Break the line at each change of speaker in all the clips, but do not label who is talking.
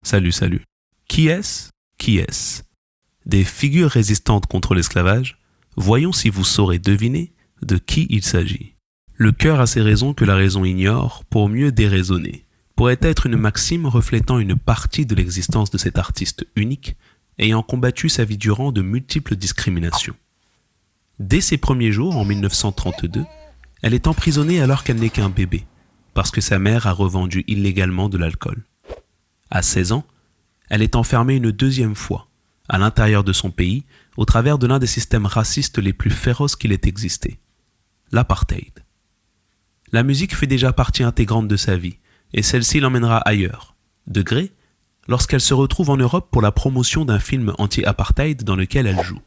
Salut. Qui est-ce? Des figures résistantes contre l'esclavage? Voyons si vous saurez deviner de qui il s'agit. Le cœur a ses raisons que la raison ignore pour mieux déraisonner, pourrait être une maxime reflétant une partie de l'existence de cet artiste unique, ayant combattu sa vie durant de multiples discriminations. Dès ses premiers jours, en 1932, elle est emprisonnée alors qu'elle n'est qu'un bébé, parce que sa mère a revendu illégalement de l'alcool. À 16 ans, elle est enfermée une deuxième fois, à l'intérieur de son pays, au travers de l'un des systèmes racistes les plus féroces qu'il ait existé, l'apartheid. La musique fait déjà partie intégrante de sa vie, et celle-ci l'emmènera ailleurs, de gré, lorsqu'elle se retrouve en Europe pour la promotion d'un film anti-apartheid dans lequel elle joue.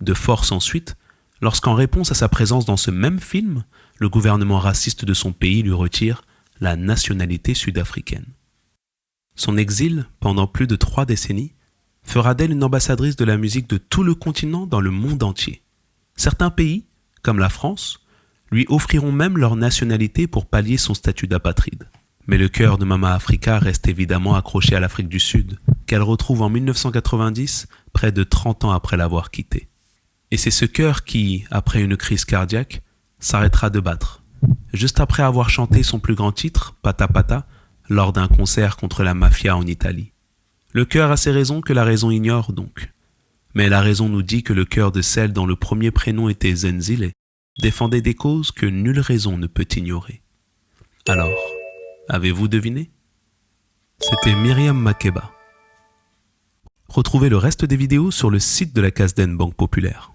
De force ensuite, lorsqu'en réponse à sa présence dans ce même film, le gouvernement raciste de son pays lui retire la nationalité sud-africaine. Son exil, pendant plus de 3 décennies, fera d'elle une ambassadrice de la musique de tout le continent dans le monde entier. Certains pays, comme la France, lui offriront même leur nationalité pour pallier son statut d'apatride. Mais le cœur de Mama Africa reste évidemment accroché à l'Afrique du Sud, qu'elle retrouve en 1990, près de 30 ans après l'avoir quitté. Et c'est ce cœur qui, après une crise cardiaque, s'arrêtera de battre, juste après avoir chanté son plus grand titre, Pata Pata, lors d'un concert contre la mafia en Italie. Le cœur a ses raisons que la raison ignore donc. Mais la raison nous dit que le cœur de celle dont le premier prénom était Zenzile défendait des causes que nulle raison ne peut ignorer. Alors, avez-vous deviné? C'était Myriam Makeba. Retrouvez le reste des vidéos sur le site de la Casden Banque Populaire.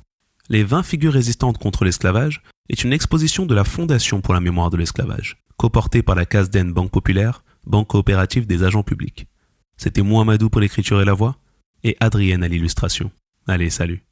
Les 20 figures résistantes contre l'esclavage est une exposition de la Fondation pour la mémoire de l'esclavage, coportée par la Casden Banque Populaire, banque coopérative des agents publics. C'était Mouhamadou pour l'écriture et la voix, et Adrienne à l'illustration. Allez, salut.